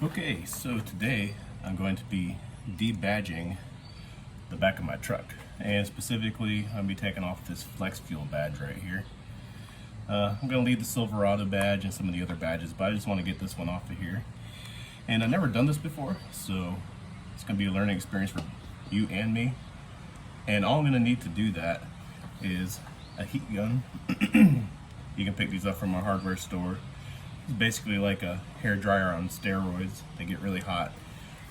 Okay, so today I'm going to be debadging the back of my truck, and specifically I'm going to be taking off this flex fuel badge right here. I'm going to leave the Silverado badge and some of the other badges, but I just want to get this one off of here. And I've never done this before, so it's going to be a learning experience for you and me. And all I'm going to need to do that is a heat gun. You can pick these up from a hardware store. It's basically like a hair dryer on steroids. They get really hot.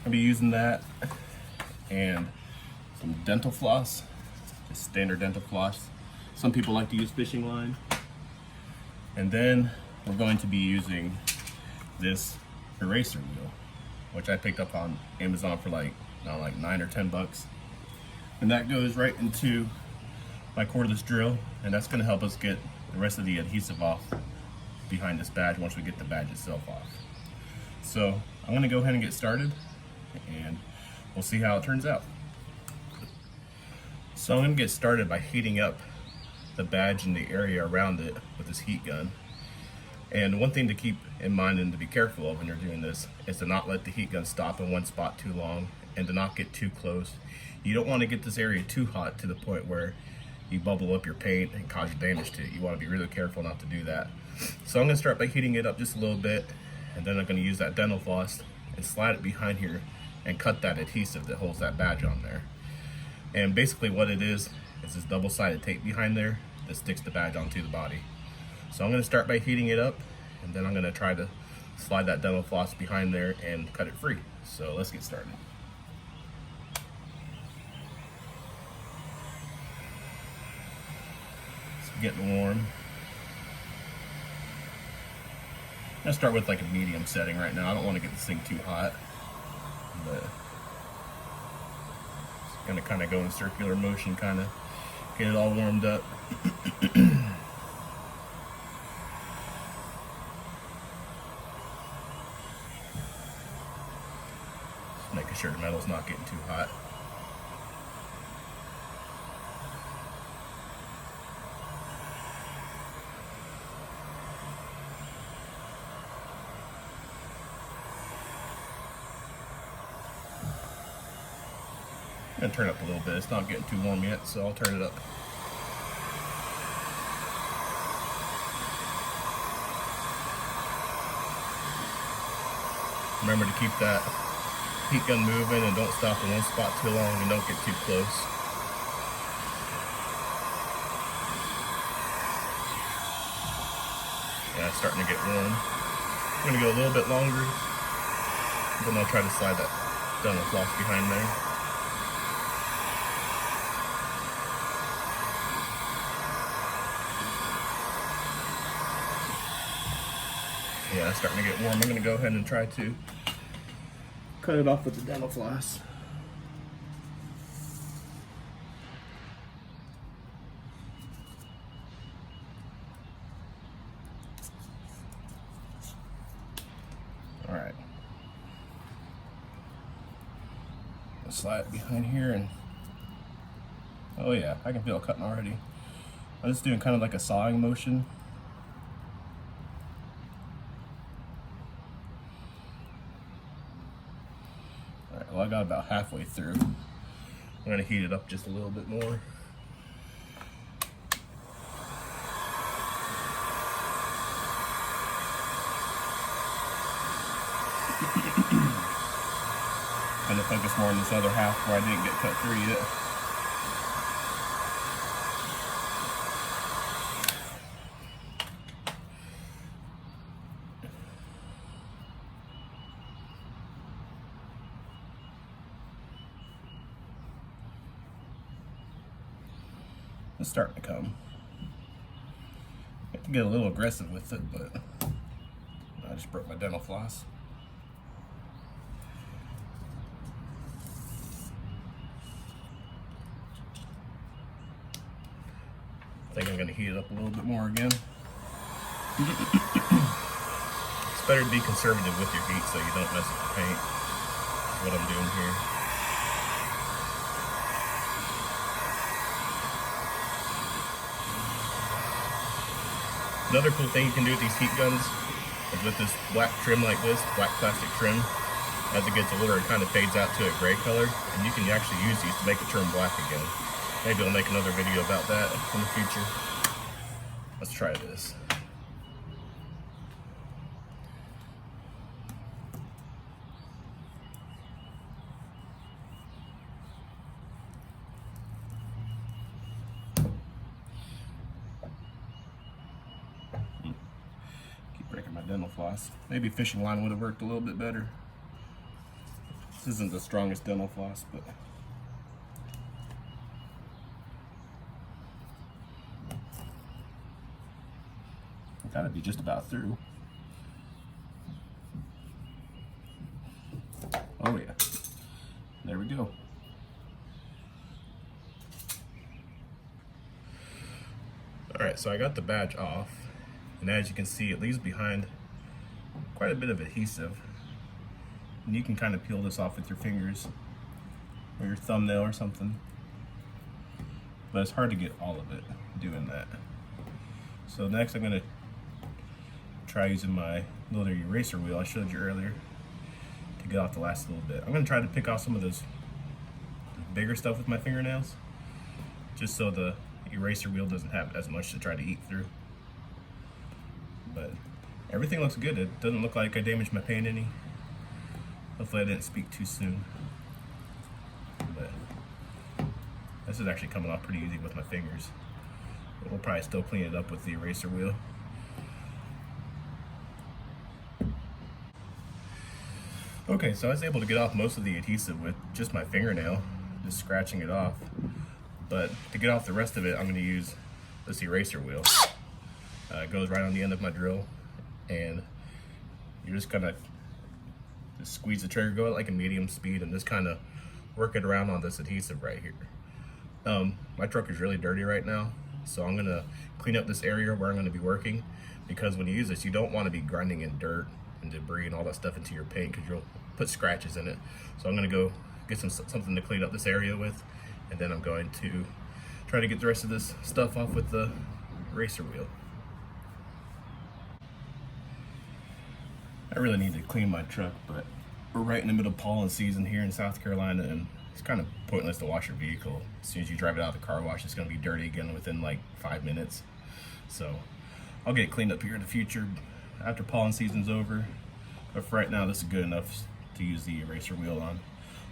I'll be using that and some dental floss, just standard dental floss. Some people like to use fishing line. And then we're going to be using this eraser wheel, which I picked up on Amazon for like 9 or 10 bucks. And that goes right into my cordless drill, and that's going to help us get the rest of the adhesive off behind this badge once we get the badge itself off. So I'm going to go ahead and get started, and we'll see how it turns out. So I'm going to get started by heating up the badge and the area around it with this heat gun. And one thing to keep in mind and to be careful of when you're doing this is to not let the heat gun stop in one spot too long and to not get too close. You don't want to get this area too hot to the point where you bubble up your paint and cause damage to it. You want to be really careful not to do that. So I'm going to start by heating it up just a little bit, and then I'm going to use that dental floss and slide it behind here and cut that adhesive that holds that badge on there. And basically what it is this double-sided tape behind there that sticks the badge onto the body. So I'm going to start by heating it up, and then I'm going to try to slide that dental floss behind there and cut it free. So let's get started. It's getting warm. I'm going to start with like a medium setting right now. I don't want to get this thing too hot, but it's going to kind of go in circular motion, kind of get it all warmed up. Just making sure the metal's not getting too hot. I'm going to turn it up a little bit. It's not getting too warm yet, so I'll turn it up. Remember to keep that heat gun moving and don't stop in one spot too long and don't get too close. Yeah, it's starting to get warm. I'm going to go a little bit longer, then I'll try to slide that dental floss behind there. Yeah, it's starting to get warm. I'm going to go ahead and try to cut it off with the dental floss. All right. I'll slide it behind here, and oh yeah, I can feel it cutting already. I'm just doing kind of like a sawing motion. Well, I got about halfway through. I'm going to heat it up just a little bit more. Kind of focus more on this other half where I didn't get cut through yet. It's starting to come. I have to get a little aggressive with it, but I just broke my dental floss. I think I'm going to heat it up a little bit more again. It's better to be conservative with your heat so you don't mess with the paint. That's what I'm doing here. Another cool thing you can do with these heat guns is with this black trim like this, black plastic trim. As it gets older, it kind of fades out to a gray color, and you can actually use these to make it turn black again. Maybe I'll make another video about that in the future. Let's try this. Keep breaking my dental floss. Maybe fishing line would have worked a little bit better. This isn't the strongest dental floss, but I gotta be just about through. Oh yeah, there we go. All right, so I got the badge off, and as you can see, it leaves behind quite a bit of adhesive. And you can kind of peel this off with your fingers or your thumbnail or something, but it's hard to get all of it doing that. So next I'm gonna try using my little eraser wheel I showed you earlier to get off the last little bit. I'm gonna try to pick off some of this bigger stuff with my fingernails, just so the eraser wheel doesn't have as much to try to eat through. But everything looks good. It doesn't look like I damaged my paint any. Hopefully I didn't speak too soon. But this is actually coming off pretty easy with my fingers. But we'll probably still clean it up with the eraser wheel. Okay, so I was able to get off most of the adhesive with just my fingernail, just scratching it off. But to get off the rest of it, I'm going to use this eraser wheel. It goes right on the end of my drill, and you're just gonna just squeeze the trigger, go at like a medium speed, and just kind of work it around on this adhesive right here. My truck is really dirty right now, so I'm gonna clean up this area where I'm gonna be working, because when you use this, you don't want to be grinding in dirt and debris and all that stuff into your paint, because you'll put scratches in it. So I'm gonna go get something to clean up this area with, and then I'm going to try to get the rest of this stuff off with the eraser wheel. I really need to clean my truck, but we're right in the middle of pollen season here in South Carolina, and it's kind of pointless to wash your vehicle. As soon as you drive it out of the car wash, it's going to be dirty again within like 5 minutes. So I'll get it cleaned up here in the future after pollen season's over. But for right now, this is good enough to use the eraser wheel on.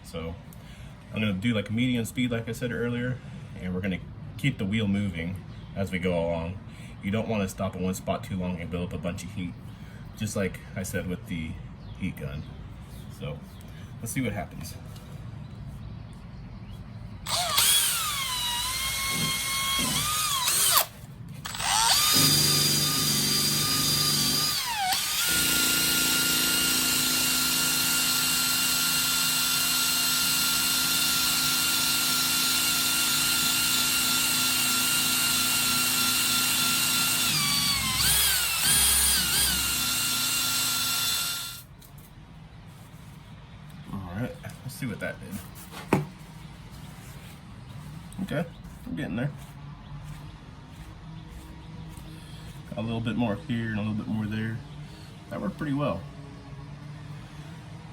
So I'm going to do like a medium speed, like I said earlier, and we're going to keep the wheel moving as we go along. You don't want to stop in one spot too long and build up a bunch of heat, just like I said with the heat gun. So let's see what happens. Alright, let's see what that did. Okay, I'm getting there. Got a little bit more here and a little bit more there. That worked pretty well.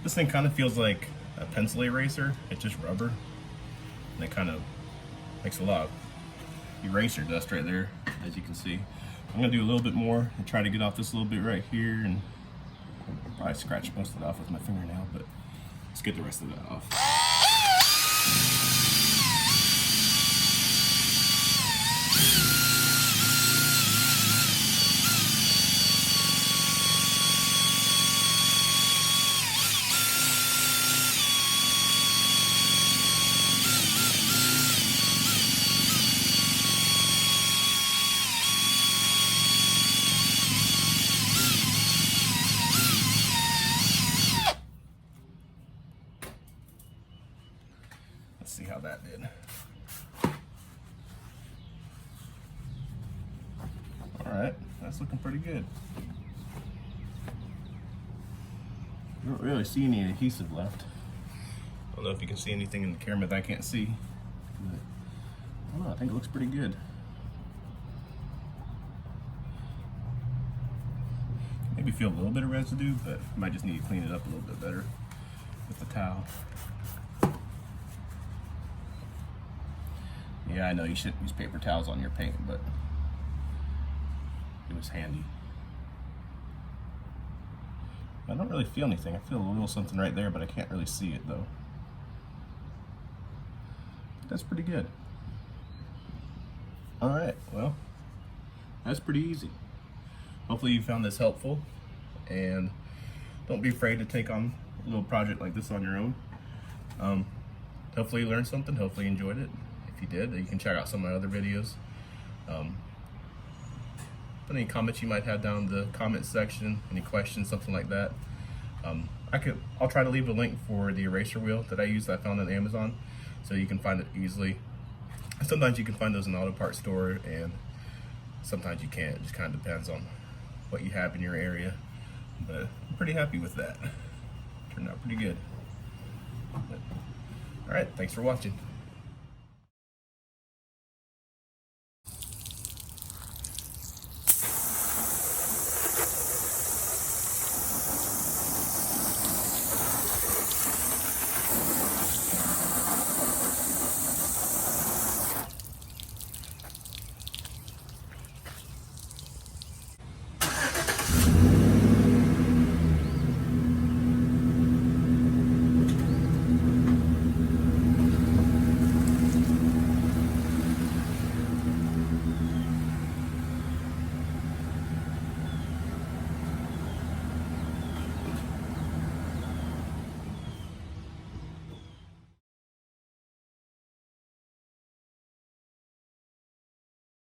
This thing kind of feels like a pencil eraser. It's just rubber, and it kind of makes a lot of eraser dust right there, as you can see. I'm gonna do a little bit more and try to get off this little bit right here, and probably scratch most of it off with my fingernail, but let's get the rest of that off. Let's see how that did. Alright, that's looking pretty good. I don't really see any adhesive left. I don't know if you can see anything in the camera that I can't see, but I don't know, I think it looks pretty good. maybe feel a little bit of residue, but I might just need to clean it up a little bit better with the towel. Yeah, I know you shouldn't use paper towels on your paint, but it was handy. I don't really feel anything. I feel a little something right there, but I can't really see it though. That's pretty good. All right, well, that's pretty easy. Hopefully you found this helpful, and don't be afraid to take on a little project like this on your own. Hopefully you learned something, hopefully you enjoyed it. If you did, you can check out some of my other videos. Any comments you might have down in the comment section, any questions, something like that. I'll try to leave a link for the eraser wheel that I use that I found on Amazon, so you can find it easily. Sometimes you can find those in the auto parts store, and sometimes you can't. It just kind of depends on what you have in your area. But I'm pretty happy with that. Turned out pretty good. But, all right, thanks for watching.